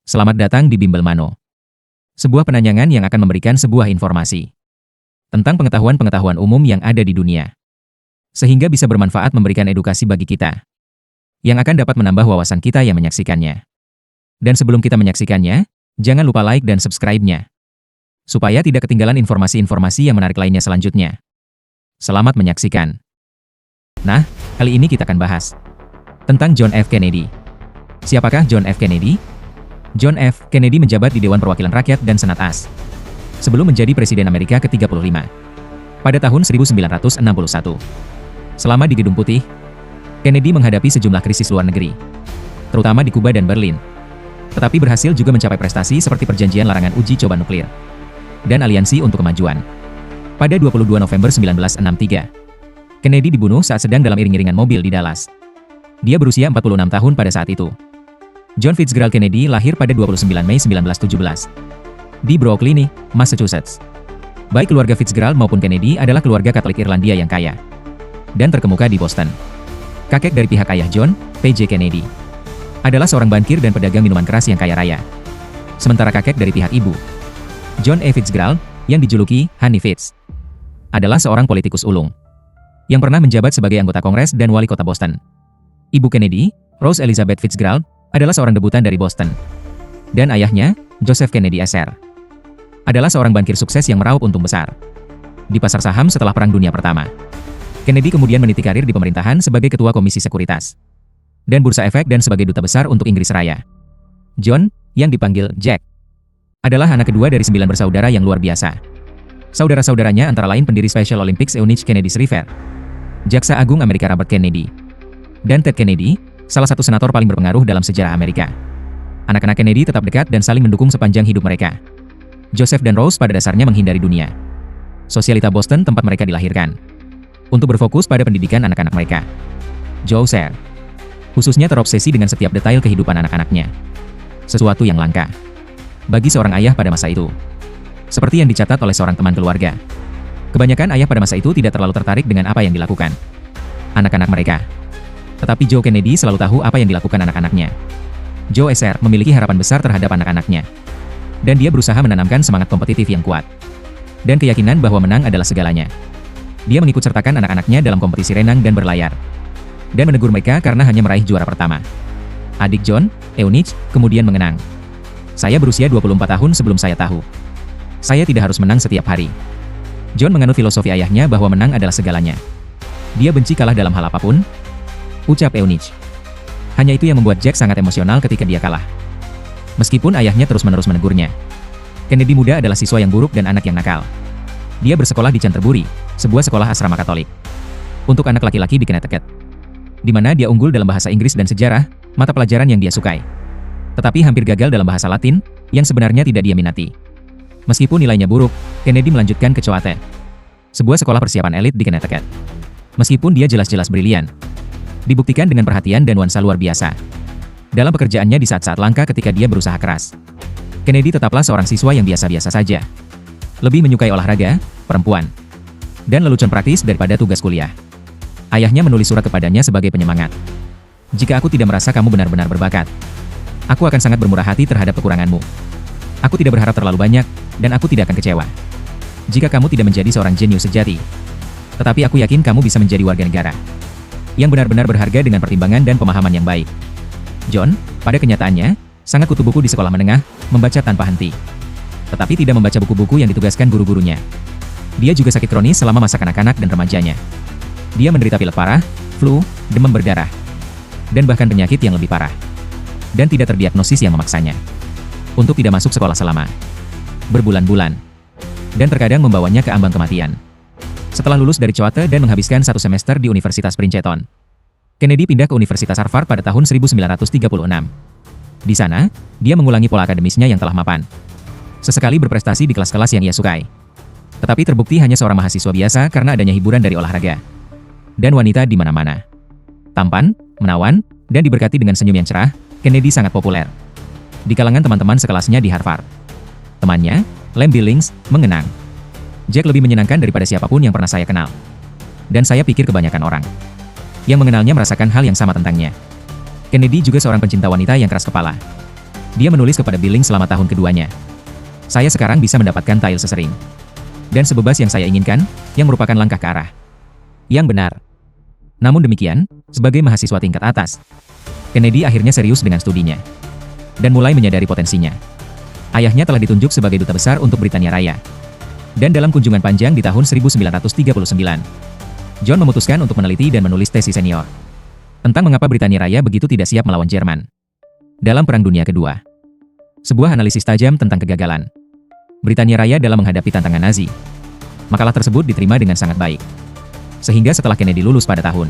Selamat datang di Bimbel Mano. Sebuah penanyangan yang akan memberikan sebuah informasi tentang pengetahuan-pengetahuan umum yang ada di dunia, sehingga bisa bermanfaat memberikan edukasi bagi kita, yang akan dapat menambah wawasan kita yang menyaksikannya. Dan sebelum kita menyaksikannya, jangan lupa like dan subscribe-nya, supaya tidak ketinggalan informasi-informasi yang menarik lainnya selanjutnya. Selamat menyaksikan. Nah, kali ini kita akan bahas tentang John F. Kennedy. Siapakah John F. Kennedy? John F. Kennedy menjabat di Dewan Perwakilan Rakyat dan Senat AS sebelum menjadi Presiden Amerika ke-35 pada tahun 1961. Selama di Gedung Putih, Kennedy menghadapi sejumlah krisis luar negeri, terutama di Kuba dan Berlin, tetapi berhasil juga mencapai prestasi seperti perjanjian larangan uji coba nuklir dan aliansi untuk kemajuan. Pada 22 November 1963, Kennedy dibunuh saat sedang dalam iring-iringan mobil di Dallas. Dia berusia 46 tahun pada saat itu. John Fitzgerald Kennedy lahir pada 29 Mei 1917 di Brookline, Massachusetts. Baik keluarga Fitzgerald maupun Kennedy adalah keluarga Katolik Irlandia yang kaya dan terkemuka di Boston. Kakek dari pihak ayah John, P.J. Kennedy, adalah seorang bankir dan pedagang minuman keras yang kaya raya. Sementara kakek dari pihak ibu, John A. Fitzgerald, yang dijuluki Honey Fitz, adalah seorang politikus ulung yang pernah menjabat sebagai anggota Kongres dan wali kota Boston. Ibu Kennedy, Rose Elizabeth Fitzgerald, adalah seorang debutan dari Boston. Dan ayahnya, Joseph Kennedy Sr., adalah seorang bankir sukses yang meraup untung besar di pasar saham setelah Perang Dunia Pertama. Kennedy kemudian meniti karir di pemerintahan sebagai Ketua Komisi Sekuritas dan Bursa Efek dan sebagai Duta Besar untuk Inggris Raya. John, yang dipanggil Jack, adalah anak kedua dari 9 bersaudara yang luar biasa. Saudara-saudaranya antara lain pendiri Special Olympics Eunice Kennedy Shriver, Jaksa Agung Amerika Robert Kennedy, dan Ted Kennedy, salah satu senator paling berpengaruh dalam sejarah Amerika. Anak-anak Kennedy tetap dekat dan saling mendukung sepanjang hidup mereka. Joseph dan Rose pada dasarnya menghindari dunia sosialita Boston tempat mereka dilahirkan, untuk berfokus pada pendidikan anak-anak mereka. Joseph, khususnya terobsesi dengan setiap detail kehidupan anak-anaknya. Sesuatu yang langka bagi seorang ayah pada masa itu. Seperti yang dicatat oleh seorang teman keluarga, kebanyakan ayah pada masa itu tidak terlalu tertarik dengan apa yang dilakukan anak-anak mereka. Tetapi Joe Kennedy selalu tahu apa yang dilakukan anak-anaknya. Joe Sr. memiliki harapan besar terhadap anak-anaknya, dan dia berusaha menanamkan semangat kompetitif yang kuat dan keyakinan bahwa menang adalah segalanya. Dia mengikut sertakan anak-anaknya dalam kompetisi renang dan berlayar, dan menegur mereka karena hanya meraih juara pertama. Adik John, Eunice, kemudian mengenang. Saya berusia 24 tahun sebelum saya tahu saya tidak harus menang setiap hari. John menganut filosofi ayahnya bahwa menang adalah segalanya. Dia benci kalah dalam hal apapun, ucap Eunice. Hanya itu yang membuat Jack sangat emosional ketika dia kalah. Meskipun ayahnya terus-menerus menegurnya. Kennedy muda adalah siswa yang buruk dan anak yang nakal. Dia bersekolah di Canterbury, sebuah sekolah asrama Katolik untuk anak laki-laki di Connecticut, di mana dia unggul dalam bahasa Inggris dan sejarah, mata pelajaran yang dia sukai. Tetapi hampir gagal dalam bahasa Latin, yang sebenarnya tidak dia minati. Meskipun nilainya buruk, Kennedy melanjutkan ke Choate, sebuah sekolah persiapan elit di Connecticut. Meskipun dia jelas-jelas brilian, dibuktikan dengan perhatian dan nuansa luar biasa dalam pekerjaannya di saat-saat langka ketika dia berusaha keras. Kennedy tetaplah seorang siswa yang biasa-biasa saja. Lebih menyukai olahraga, perempuan, dan lelucon praktis daripada tugas kuliah. Ayahnya menulis surat kepadanya sebagai penyemangat. Jika aku tidak merasa kamu benar-benar berbakat, aku akan sangat bermurah hati terhadap kekuranganmu. Aku tidak berharap terlalu banyak, dan aku tidak akan kecewa jika kamu tidak menjadi seorang jenius sejati. Tetapi aku yakin kamu bisa menjadi warga negara yang benar-benar berharga dengan pertimbangan dan pemahaman yang baik. John, pada kenyataannya, sangat kutu buku di sekolah menengah, membaca tanpa henti. Tetapi tidak membaca buku-buku yang ditugaskan guru-gurunya. Dia juga sakit kronis selama masa kanak-kanak dan remajanya. Dia menderita pilek parah, flu, demam berdarah, dan bahkan penyakit yang lebih parah. Dan tidak terdiagnosis yang memaksanya untuk tidak masuk sekolah selama berbulan-bulan, dan terkadang membawanya ke ambang kematian. Setelah lulus dari Choate dan menghabiskan 1 semester di Universitas Princeton, Kennedy pindah ke Universitas Harvard pada tahun 1936. Di sana, dia mengulangi pola akademisnya yang telah mapan. Sesekali berprestasi di kelas-kelas yang ia sukai. Tetapi terbukti hanya seorang mahasiswa biasa karena adanya hiburan dari olahraga dan wanita di mana-mana. Tampan, menawan, dan diberkati dengan senyum yang cerah, Kennedy sangat populer di kalangan teman-teman sekelasnya di Harvard. Temannya, Lem Billings, mengenang, Jack lebih menyenangkan daripada siapapun yang pernah saya kenal. Dan saya pikir kebanyakan orang yang mengenalnya merasakan hal yang sama tentangnya. Kennedy juga seorang pencinta wanita yang keras kepala. Dia menulis kepada Billing selama tahun keduanya. Saya sekarang bisa mendapatkan tile sesering dan sebebas yang saya inginkan, yang merupakan langkah ke arah yang benar. Namun demikian, sebagai mahasiswa tingkat atas, Kennedy akhirnya serius dengan studinya dan mulai menyadari potensinya. Ayahnya telah ditunjuk sebagai duta besar untuk Britania Raya. Dan dalam kunjungan panjang di tahun 1939, John memutuskan untuk meneliti dan menulis tesis senior tentang mengapa Britania Raya begitu tidak siap melawan Jerman dalam Perang Dunia Kedua. Sebuah analisis tajam tentang kegagalan Britania Raya dalam menghadapi tantangan Nazi. Makalah tersebut diterima dengan sangat baik. Sehingga setelah Kennedy lulus pada tahun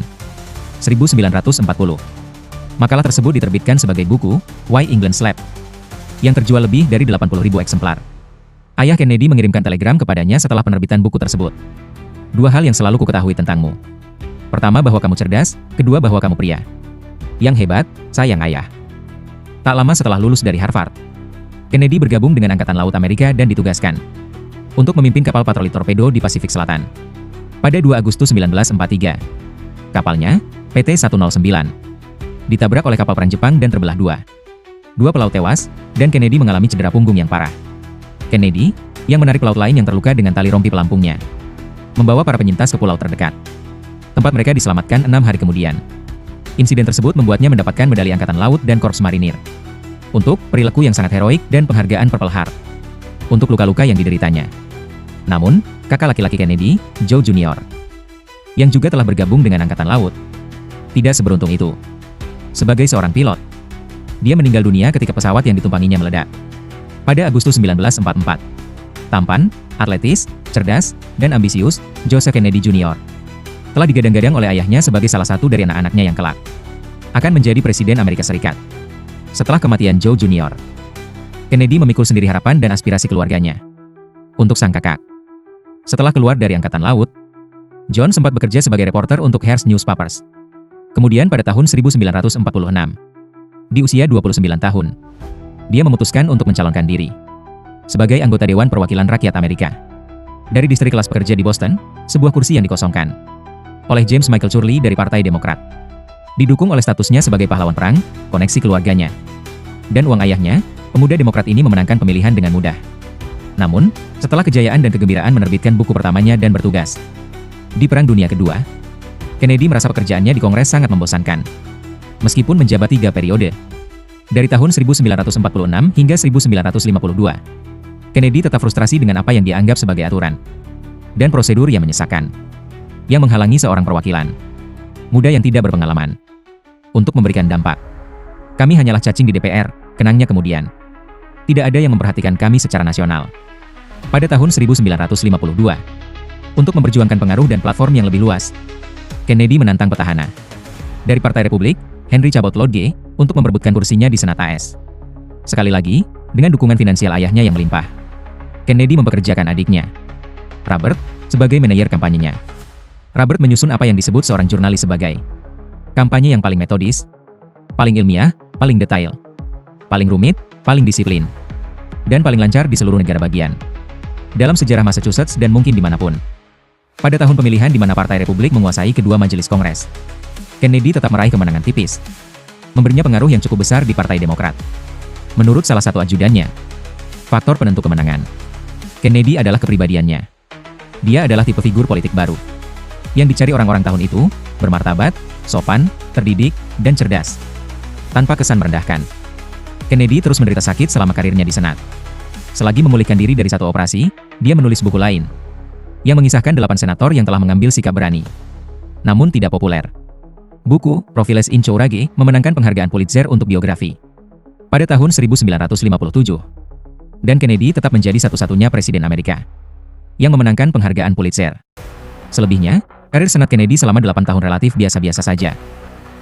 1940, makalah tersebut diterbitkan sebagai buku Why England Slept yang terjual lebih dari 80.000 eksemplar. Ayah Kennedy mengirimkan telegram kepadanya setelah penerbitan buku tersebut. Dua hal yang selalu kuketahui tentangmu. Pertama, bahwa kamu cerdas. Kedua, bahwa kamu pria yang hebat, sayang ayah. Tak lama setelah lulus dari Harvard, Kennedy bergabung dengan Angkatan Laut Amerika dan ditugaskan untuk memimpin kapal patroli torpedo di Pasifik Selatan. Pada 2 Agustus 1943, kapalnya, PT-109, ditabrak oleh kapal perang Jepang dan terbelah dua. Dua pelaut tewas, dan Kennedy mengalami cedera punggung yang parah. Kennedy, yang menarik pelaut lain yang terluka dengan tali rompi pelampungnya, membawa para penyintas ke pulau terdekat. Tempat mereka diselamatkan 6 hari kemudian. Insiden tersebut membuatnya mendapatkan medali Angkatan Laut dan Korps Marinir untuk perilaku yang sangat heroik dan penghargaan Purple Heart untuk luka-luka yang dideritanya. Namun, kakak laki-laki Kennedy, Joe Jr., yang juga telah bergabung dengan Angkatan Laut, tidak seberuntung itu. Sebagai seorang pilot, dia meninggal dunia ketika pesawat yang ditumpanginya meledak pada Agustus 1944. Tampan, atletis, cerdas, dan ambisius, Joseph Kennedy Jr. telah digadang-gadang oleh ayahnya sebagai salah satu dari anak-anaknya yang kelak akan menjadi Presiden Amerika Serikat. Setelah kematian Joe Jr., Kennedy memikul sendiri harapan dan aspirasi keluarganya untuk sang kakak. Setelah keluar dari Angkatan Laut, John sempat bekerja sebagai reporter untuk Hearst Newspapers. Kemudian pada tahun 1946, di usia 29 tahun, dia memutuskan untuk mencalonkan diri sebagai anggota Dewan Perwakilan Rakyat Amerika dari distrik kelas pekerja di Boston, sebuah kursi yang dikosongkan oleh James Michael Curley dari Partai Demokrat. Didukung oleh statusnya sebagai pahlawan perang, koneksi keluarganya, dan uang ayahnya, pemuda Demokrat ini memenangkan pemilihan dengan mudah. Namun, setelah kejayaan dan kegembiraan menerbitkan buku pertamanya dan bertugas di Perang Dunia Kedua, Kennedy merasa pekerjaannya di Kongres sangat membosankan. Meskipun menjabat 3 periode, dari tahun 1946 hingga 1952, Kennedy tetap frustrasi dengan apa yang dianggap sebagai aturan dan prosedur yang menyesakan, yang menghalangi seorang perwakilan muda yang tidak berpengalaman untuk memberikan dampak. Kami hanyalah cacing di DPR, kenangnya kemudian. Tidak ada yang memperhatikan kami secara nasional. Pada tahun 1952, untuk memperjuangkan pengaruh dan platform yang lebih luas, Kennedy menantang petahana dari Partai Republik, Henry Cabot Lodge, untuk memperebutkan kursinya di Senat AS. Sekali lagi, dengan dukungan finansial ayahnya yang melimpah, Kennedy mempekerjakan adiknya, Robert, sebagai manajer kampanyenya. Robert menyusun apa yang disebut seorang jurnalis sebagai kampanye yang paling metodis, paling ilmiah, paling detail, paling rumit, paling disiplin, dan paling lancar di seluruh negara bagian dalam sejarah Massachusetts dan mungkin dimanapun. Pada tahun pemilihan di mana Partai Republik menguasai kedua majelis Kongres, Kennedy tetap meraih kemenangan tipis, memberinya pengaruh yang cukup besar di Partai Demokrat. Menurut salah satu ajudannya, faktor penentu kemenangan Kennedy adalah kepribadiannya. Dia adalah tipe figur politik baru yang dicari orang-orang tahun itu, bermartabat, sopan, terdidik, dan cerdas, tanpa kesan merendahkan. Kennedy terus menderita sakit selama karirnya di Senat. Selagi memulihkan diri dari satu operasi, dia menulis buku lain yang mengisahkan 8 senator yang telah mengambil sikap berani, namun tidak populer. Buku, Profiles in Chourage, memenangkan penghargaan Pulitzer untuk biografi pada tahun 1957. Dan Kennedy tetap menjadi satu-satunya presiden Amerika yang memenangkan penghargaan Pulitzer. Selebihnya, karir Senat Kennedy selama 8 tahun relatif biasa-biasa saja.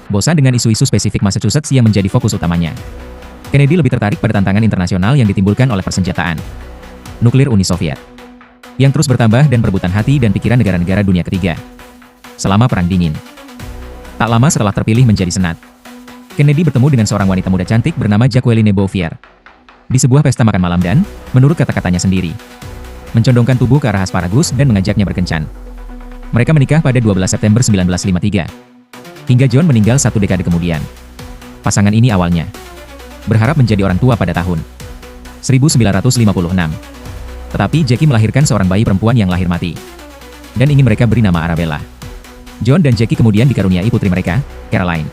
Bosan dengan isu-isu spesifik Massachusetts yang menjadi fokus utamanya, Kennedy lebih tertarik pada tantangan internasional yang ditimbulkan oleh persenjataan nuklir Uni Soviet, yang terus bertambah dan berebutan hati dan pikiran negara-negara dunia ketiga selama Perang Dingin. Tak lama setelah terpilih menjadi Senat, Kennedy bertemu dengan seorang wanita muda cantik bernama Jacqueline Bouvier di sebuah pesta makan malam dan, menurut kata-katanya sendiri, mencondongkan tubuh ke arah asparagus dan mengajaknya berkencan. Mereka menikah pada 12 September 1953. Hingga John meninggal 1 dekade kemudian. Pasangan ini awalnya berharap menjadi orang tua pada tahun 1956. Tetapi Jackie melahirkan seorang bayi perempuan yang lahir mati, dan ingin mereka beri nama Arabella. John dan Jackie kemudian dikaruniai putri mereka, Caroline,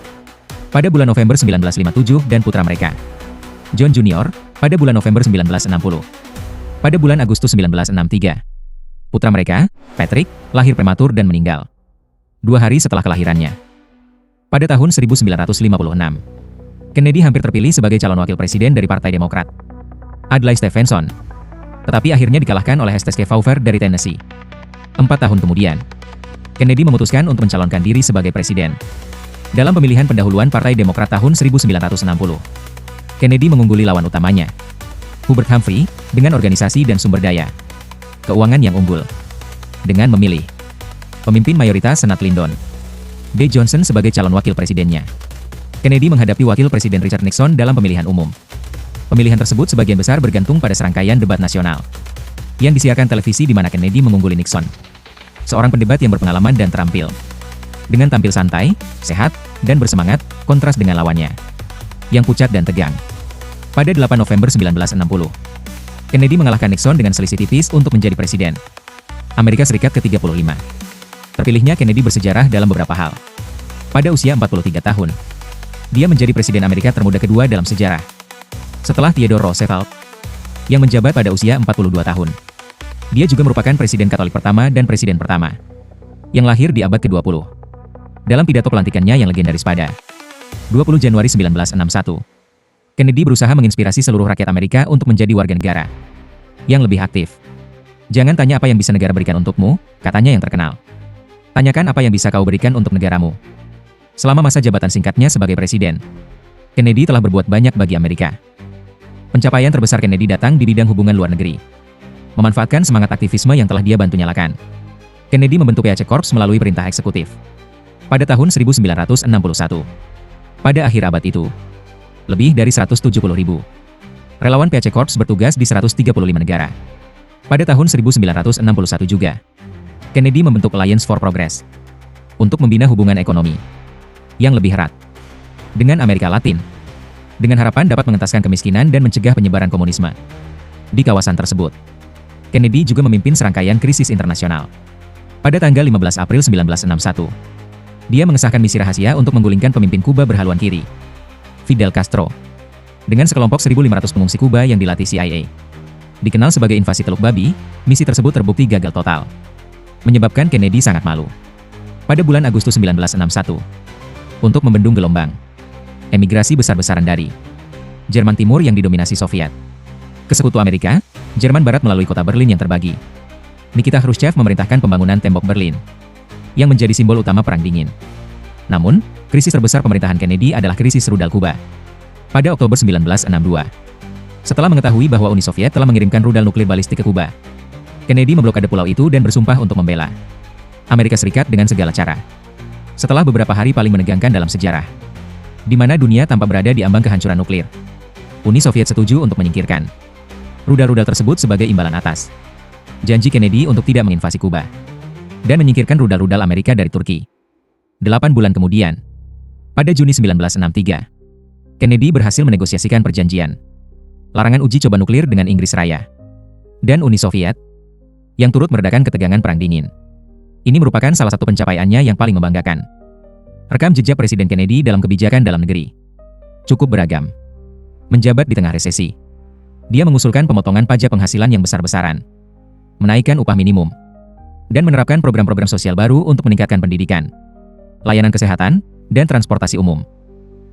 pada bulan November 1957 dan putra mereka, John Jr., pada bulan November 1960. Pada bulan Agustus 1963, putra mereka, Patrick, lahir prematur dan meninggal 2 hari setelah kelahirannya. Pada tahun 1956, Kennedy hampir terpilih sebagai calon wakil presiden dari Partai Demokrat, Adlai Stevenson, tetapi akhirnya dikalahkan oleh Estes Kefauver dari Tennessee. 4 tahun kemudian, Kennedy memutuskan untuk mencalonkan diri sebagai presiden. Dalam pemilihan pendahuluan Partai Demokrat tahun 1960, Kennedy mengungguli lawan utamanya, Hubert Humphrey, dengan organisasi dan sumber daya keuangan yang unggul, dengan memilih pemimpin mayoritas Senat Lyndon B. Johnson sebagai calon wakil presidennya. Kennedy menghadapi wakil presiden Richard Nixon dalam pemilihan umum. Pemilihan tersebut sebagian besar bergantung pada serangkaian debat nasional yang disiarkan televisi di mana Kennedy mengungguli Nixon, seorang pendebat yang berpengalaman dan terampil, dengan tampil santai, sehat, dan bersemangat, kontras dengan lawannya yang pucat dan tegang. Pada 8 November 1960, Kennedy mengalahkan Nixon dengan selisih tipis untuk menjadi presiden Amerika Serikat ke-35. Terpilihnya Kennedy bersejarah dalam beberapa hal. Pada usia 43 tahun, dia menjadi presiden Amerika termuda kedua dalam sejarah, setelah Theodore Roosevelt, yang menjabat pada usia 42 tahun. Dia juga merupakan presiden Katolik pertama dan presiden pertama yang lahir di abad ke-20. Dalam pidato pelantikannya yang legendaris pada 20 Januari 1961, Kennedy berusaha menginspirasi seluruh rakyat Amerika untuk menjadi warga negara yang lebih aktif. Jangan tanya apa yang bisa negara berikan untukmu, katanya yang terkenal. Tanyakan apa yang bisa kau berikan untuk negaramu. Selama masa jabatan singkatnya sebagai presiden, Kennedy telah berbuat banyak bagi Amerika. Pencapaian terbesar Kennedy datang di bidang hubungan luar negeri. Memanfaatkan semangat aktivisme yang telah dia bantu nyalakan, Kennedy membentuk PAC Corps melalui perintah eksekutif pada tahun 1961. Pada akhir abad itu, lebih dari 170.000 relawan PAC Corps bertugas di 135 negara. Pada tahun 1961 juga, Kennedy membentuk Alliance for Progress untuk membina hubungan ekonomi yang lebih erat dengan Amerika Latin, dengan harapan dapat mengentaskan kemiskinan dan mencegah penyebaran komunisme di kawasan tersebut. Kennedy juga memimpin serangkaian krisis internasional. Pada tanggal 15 April 1961, dia mengesahkan misi rahasia untuk menggulingkan pemimpin Kuba berhaluan kiri, Fidel Castro, dengan sekelompok 1.500 pengungsi Kuba yang dilatih CIA. Dikenal sebagai invasi Teluk Babi, misi tersebut terbukti gagal total, menyebabkan Kennedy sangat malu. Pada bulan Agustus 1961, untuk membendung gelombang emigrasi besar-besaran dari Jerman Timur yang didominasi Soviet ke Sekutu Amerika, Jerman Barat melalui kota Berlin yang terbagi, Nikita Khrushchev memerintahkan pembangunan tembok Berlin, yang menjadi simbol utama Perang Dingin. Namun, krisis terbesar pemerintahan Kennedy adalah krisis rudal Kuba. Pada Oktober 1962, setelah mengetahui bahwa Uni Soviet telah mengirimkan rudal nuklir balistik ke Kuba, Kennedy memblokade pulau itu dan bersumpah untuk membela Amerika Serikat dengan segala cara. Setelah beberapa hari paling menegangkan dalam sejarah, di mana dunia tampak berada di ambang kehancuran nuklir, Uni Soviet setuju untuk menyingkirkan rudal-rudal tersebut sebagai imbalan atas janji Kennedy untuk tidak menginvasi Kuba dan menyingkirkan rudal-rudal Amerika dari Turki. 8 bulan kemudian, pada Juni 1963, Kennedy berhasil menegosiasikan perjanjian larangan uji coba nuklir dengan Inggris Raya dan Uni Soviet, yang turut meredakan ketegangan Perang Dingin. Ini merupakan salah satu pencapaiannya yang paling membanggakan. Rekam jejak Presiden Kennedy dalam kebijakan dalam negeri cukup beragam. Menjabat di tengah resesi, dia mengusulkan pemotongan pajak penghasilan yang besar-besaran, menaikkan upah minimum, dan menerapkan program-program sosial baru untuk meningkatkan pendidikan, layanan kesehatan, dan transportasi umum.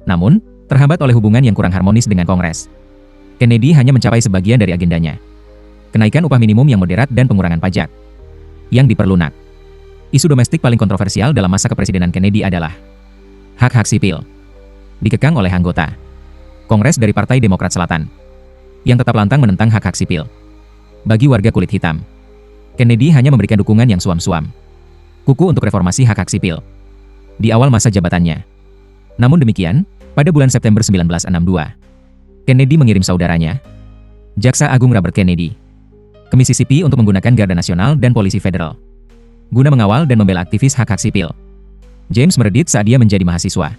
Namun, terhambat oleh hubungan yang kurang harmonis dengan Kongres, Kennedy hanya mencapai sebagian dari agendanya. Kenaikan upah minimum yang moderat dan pengurangan pajak yang diperlunak. Isu domestik paling kontroversial dalam masa kepresidenan Kennedy adalah hak-hak sipil, dikekang oleh anggota Kongres dari Partai Demokrat Selatan, yang tetap lantang menentang hak-hak sipil bagi warga kulit hitam. Kennedy hanya memberikan dukungan yang suam-suam kuku untuk reformasi hak-hak sipil di awal masa jabatannya. Namun demikian, pada bulan September 1962, Kennedy mengirim saudaranya, Jaksa Agung Robert Kennedy, ke Mississippi untuk menggunakan Garda Nasional dan Polisi Federal guna mengawal dan membela aktivis hak-hak sipil. James meredit saat dia menjadi mahasiswa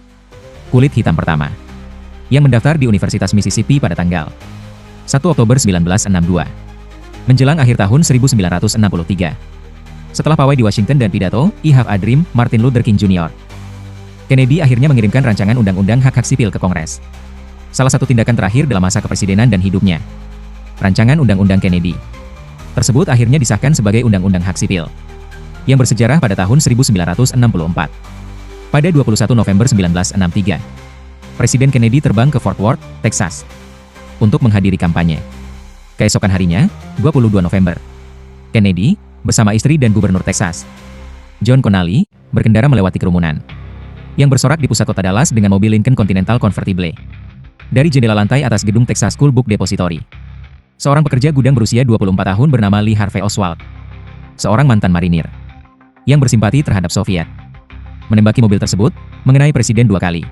kulit hitam pertama. yang mendaftar di Universitas Mississippi pada tanggal 1 Oktober 1962. Menjelang akhir tahun 1963. Setelah pawai di Washington dan pidato, I Have a Dream, Martin Luther King Jr. Kennedy akhirnya mengirimkan rancangan undang-undang hak-hak sipil ke Kongres. Salah satu tindakan terakhir dalam masa kepresidenan dan hidupnya. Rancangan Undang-Undang Kennedy tersebut akhirnya disahkan sebagai Undang-Undang Hak Sipil yang bersejarah pada tahun 1964. Pada 21 November 1963, Presiden Kennedy terbang ke Fort Worth, Texas, untuk menghadiri kampanye. Keesokan harinya, 22 November, Kennedy, bersama istri dan Gubernur Texas, John Connally, berkendara melewati kerumunan yang bersorak di pusat kota Dallas dengan mobil Lincoln Continental Convertible. Dari jendela lantai atas gedung Texas School Book Depository, seorang pekerja gudang berusia 24 tahun bernama Lee Harvey Oswald, seorang mantan marinir yang bersimpati terhadap Soviet, menembaki mobil tersebut, mengenai presiden 2 kali.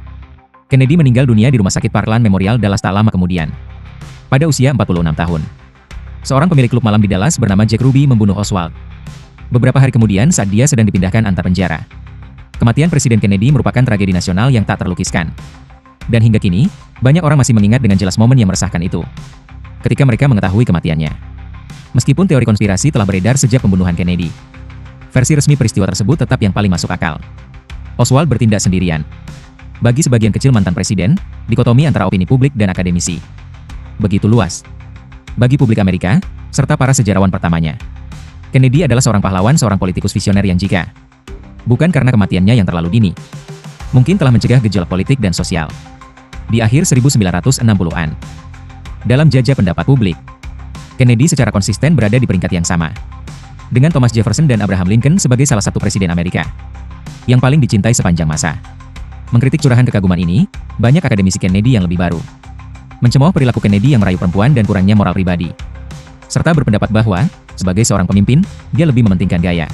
Kennedy meninggal dunia di Rumah Sakit Parkland Memorial Dallas tak lama kemudian, pada usia 46 tahun. Seorang pemilik klub malam di Dallas bernama Jack Ruby membunuh Oswald beberapa hari kemudian saat dia sedang dipindahkan antar penjara. Kematian Presiden Kennedy merupakan tragedi nasional yang tak terlukiskan. Dan hingga kini, banyak orang masih mengingat dengan jelas momen yang meresahkan itu ketika mereka mengetahui kematiannya. Meskipun teori konspirasi telah beredar sejak pembunuhan Kennedy, versi resmi peristiwa tersebut tetap yang paling masuk akal. Oswald bertindak sendirian. Bagi sebagian kecil mantan presiden, dikotomi antara opini publik dan akademisi begitu luas. Bagi publik Amerika, serta para sejarawan pertamanya, Kennedy adalah seorang pahlawan, seorang politikus visioner yang jika bukan karena kematiannya yang terlalu dini, mungkin telah mencegah gejolak politik dan sosial di akhir 1960-an. Dalam jajak pendapat publik, Kennedy secara konsisten berada di peringkat yang sama dengan Thomas Jefferson dan Abraham Lincoln sebagai salah satu presiden Amerika yang paling dicintai sepanjang masa. Mengkritik curahan kekaguman ini, banyak akademisi Kennedy yang lebih baru mencemooh perilaku Kennedy yang merayu perempuan dan kurangnya moral pribadi, serta berpendapat bahwa, sebagai seorang pemimpin, dia lebih mementingkan gaya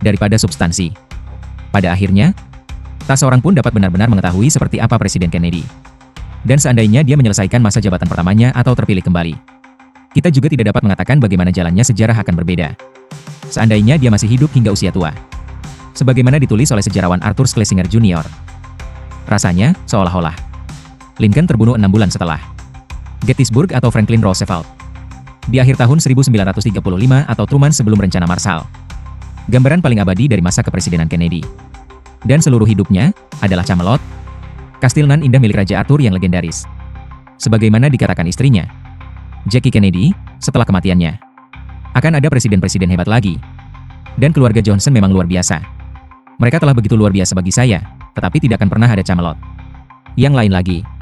daripada substansi. Pada akhirnya, tak seorang pun dapat benar-benar mengetahui seperti apa Presiden Kennedy. Dan seandainya dia menyelesaikan masa jabatan pertamanya atau terpilih kembali, kita juga tidak dapat mengatakan bagaimana jalannya sejarah akan berbeda seandainya dia masih hidup hingga usia tua. Sebagaimana ditulis oleh sejarawan Arthur Schlesinger Jr. Rasanya, seolah-olah Lincoln terbunuh 6 bulan setelah Gettysburg atau Franklin Roosevelt di akhir tahun 1935 atau Truman sebelum rencana Marshall. Gambaran paling abadi dari masa kepresidenan Kennedy dan seluruh hidupnya adalah Camelot, kastil nan indah milik Raja Arthur yang legendaris. Sebagaimana dikatakan istrinya, Jackie Kennedy, setelah kematiannya, akan ada presiden-presiden hebat lagi. Dan keluarga Johnson memang luar biasa. Mereka telah begitu luar biasa bagi saya, tetapi tidak akan pernah ada Camelot yang lain lagi.